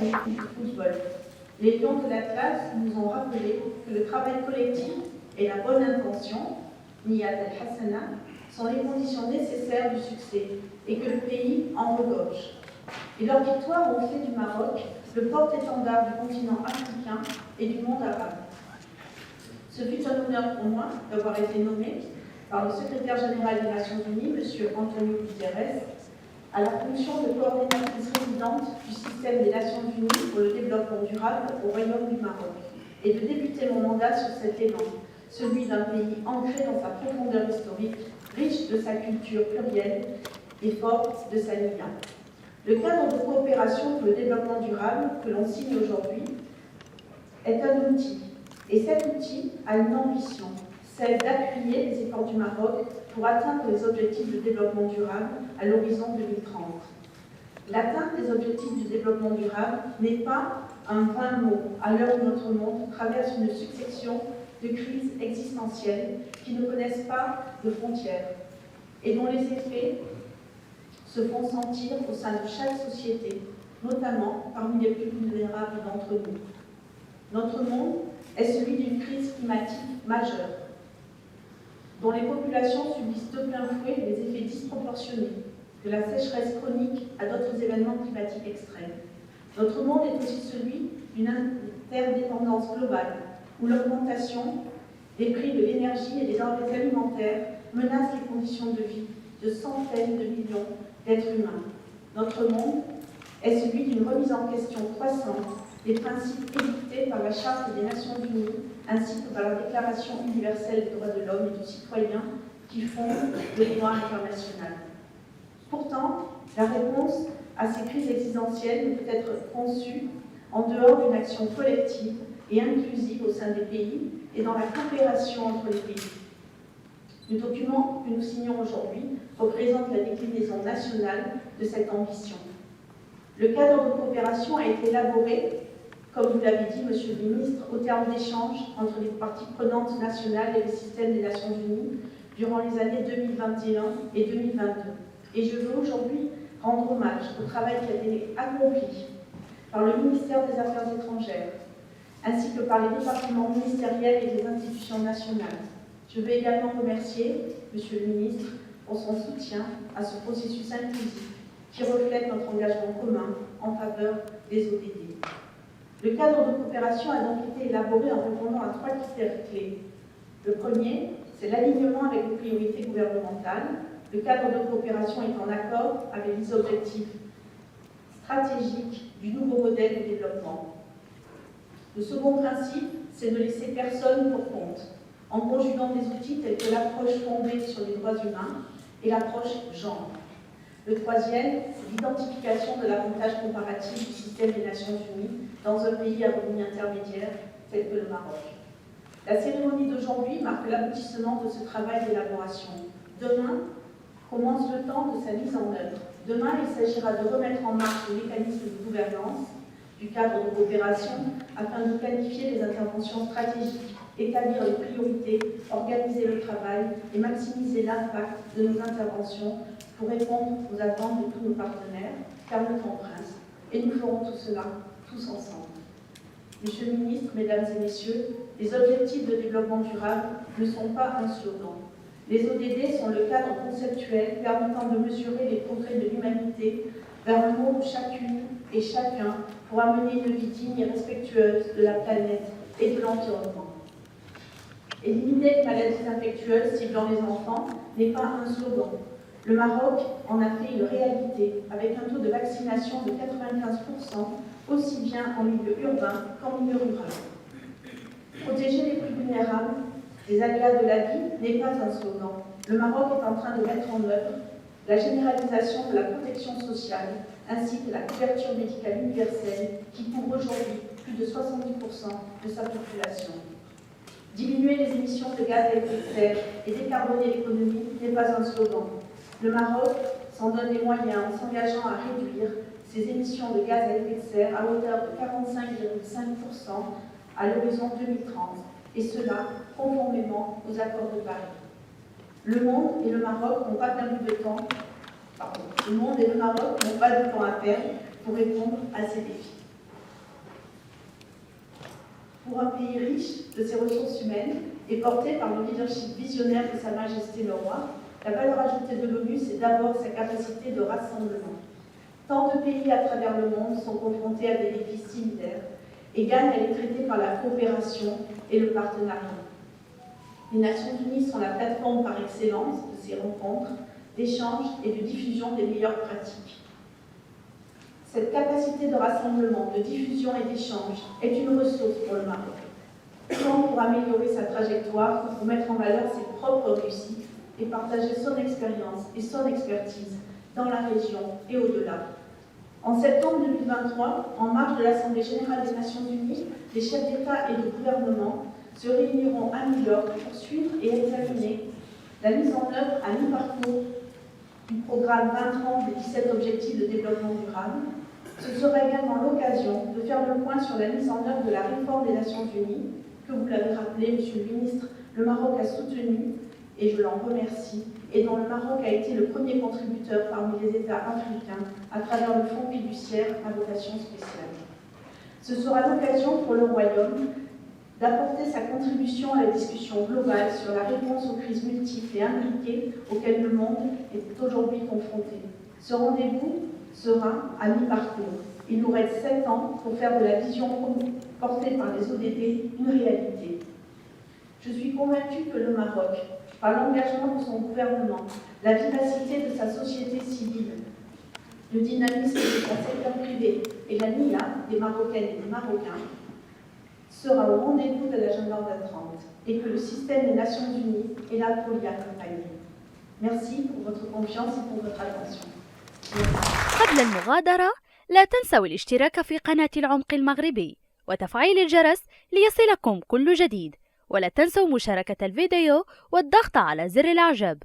son équipe de football. Les Lions de l'Atlas nous ont rappelé que le travail collectif et la bonne intention, Niyat al-Hassana, sont les conditions nécessaires du succès et que le pays en regorge. Et leur victoire ont fait du Maroc le porte-étendard du continent africain et du monde arabe. Ce fut un honneur pour moi d'avoir été nommé par le secrétaire général des Nations Unies, M. Antonio Guterres, à la fonction de coordinatrice résidente du système des Nations Unies pour le développement durable au Royaume du Maroc, et de débuter mon mandat sur cet élan, celui d'un pays ancré dans sa profondeur historique, riche de sa culture plurielle et fort de sa lignée. Le cadre de coopération pour le développement durable que l'on signe aujourd'hui est un outil, et cet outil a une ambition, celle d'appuyer les efforts du Maroc pour atteindre les objectifs de développement durable à l'horizon 2030. L'atteinte des objectifs du développement durable n'est pas un vain mot à l'heure où notre monde traverse une succession de crises existentielles qui ne connaissent pas de frontières et dont les effets se font sentir au sein de chaque société, notamment parmi les plus vulnérables d'entre nous. Notre monde est celui d'une crise climatique majeure, dont les populations subissent de plein fouet les effets disproportionnés de la sécheresse chronique à d'autres événements climatiques extrêmes. Notre monde est aussi celui d'une interdépendance globale, où l'augmentation des prix de l'énergie et des denrées alimentaires menace les conditions de vie de centaines de millions d'êtres humains. Notre monde est celui d'une remise en question croissante des principes édictés par la Charte des Nations Unies ainsi que par la Déclaration universelle des droits de l'homme et du citoyen qui fondent le droit international. Pourtant, la réponse à ces crises existentielles ne peut être conçue en dehors d'une action collective et inclusive au sein des pays et dans la coopération entre les pays. Le document que nous signons aujourd'hui représente la déclinaison nationale de cette ambition. Le cadre de coopération a été élaboré, comme vous l'avez dit, Monsieur le Ministre, au terme d'échanges entre les parties prenantes nationales et le système des Nations Unies durant les années 2021 et 2022. Et je veux aujourd'hui rendre hommage au travail qui a été accompli par le ministère des Affaires étrangères, ainsi que par les départements ministériels et les institutions nationales. Je veux également remercier Monsieur le Ministre pour son soutien à ce processus inclusif qui reflète notre engagement commun en faveur des ODD. Le cadre de coopération a donc été élaboré en répondant à 3 critères clés. Le premier, c'est l'alignement avec les priorités gouvernementales. Le cadre de coopération est en accord avec les objectifs stratégiques du nouveau modèle de développement. Le second principe, c'est de laisser personne pour compte, en conjuguant des outils tels que l'approche fondée sur les droits humains et l'approche genre. Le troisième, c'est l'identification de l'avantage comparatif du système des Nations Unies dans un pays à revenu intermédiaire tel que le Maroc. La cérémonie d'aujourd'hui marque l'aboutissement de ce travail d'élaboration. Demain commence le temps de sa mise en œuvre. Demain, il s'agira de remettre en marche le mécanisme de gouvernance du cadre de coopération afin de planifier les interventions stratégiques, établir les priorités, organiser le travail et maximiser l'impact de nos interventions pour répondre aux attentes de tous nos partenaires, car le temps presse. Et nous ferons tout cela tous ensemble. Monsieur le Ministre, Mesdames et Messieurs, les objectifs de développement durable ne sont pas un slogan. Les ODD sont le cadre conceptuel permettant de mesurer les progrès de l'humanité vers un monde où chacune et chacun pourra mener une vie digne et respectueuse de la planète et de l'environnement. Éliminer les maladies infectieuses ciblant les enfants n'est pas un slogan. Le Maroc en a fait une réalité avec un taux de vaccination de 95%, aussi bien en milieu urbain qu'en milieu rural. Protéger les plus vulnérables des aléas de la vie n'est pas un slogan. Le Maroc est en train de mettre en œuvre la généralisation de la protection sociale ainsi que la couverture médicale universelle qui couvre aujourd'hui plus de 70% de sa population. Diminuer les émissions de gaz à effet de serre et décarboner l'économie n'est pas un slogan. Le Maroc s'en donne les moyens en s'engageant à réduire ses émissions de gaz à effet de serre à hauteur de 45,5% à l'horizon 2030, et cela conformément aux accords de Paris. Le monde et le Maroc n'ont pas perdu de temps. Le monde et le Maroc n'ont pas de temps à perdre pour répondre à ces défis. pour un pays riche de ses ressources humaines et porté par le leadership visionnaire de Sa Majesté le Roi, la valeur ajoutée de l'ONU, c'est d'abord sa capacité de rassemblement. Tant de pays à travers le monde sont confrontés à des défis similaires et gagnent à les traiter par la coopération et le partenariat. Les Nations Unies sont la plateforme par excellence de ces rencontres, d'échanges et de diffusion des meilleures pratiques. Cette capacité de rassemblement, de diffusion et d'échange est une ressource pour le Maroc, tant pour améliorer sa trajectoire que pour mettre en valeur ses propres réussites et partager son expérience et son expertise dans la région et au-delà. En septembre 2023, en marge de l'Assemblée générale des Nations Unies, les chefs d'État et de gouvernement se réuniront à New York pour suivre et examiner la mise en œuvre à mi-parcours du programme 2030 des 17 objectifs de développement durable. Ce sera également l'occasion de faire le point sur la mise en œuvre de la réforme des Nations Unies, que vous l'avez rappelé, Monsieur le Ministre, le Maroc a soutenu, et je l'en remercie, et dont le Maroc a été le premier contributeur parmi les États africains à travers le Fonds fiduciaire à vocation spéciale. Ce sera l'occasion pour le Royaume d'apporter sa contribution à la discussion globale sur la réponse aux crises multiples et imbriquées auxquelles le monde est aujourd'hui confronté. Ce rendez-vous sera à mi-parcours. Il nous reste 7 ans pour faire de la vision portée par les ODD une réalité. Je suis convaincue que le Maroc, par l'engagement de son gouvernement, la vivacité de sa société civile, le dynamisme de son secteur privé et la NIA des Marocaines et des Marocains, sera au rendez-vous de l'agenda 2030 et que le système des Nations Unies est là pour l'y accompagner. Merci pour votre confiance et pour votre attention. قبل المغادرة لا تنسوا الاشتراك في قناة العمق المغربي وتفعيل الجرس ليصلكم كل جديد، ولا تنسوا مشاركة الفيديو والضغط على زر الإعجاب.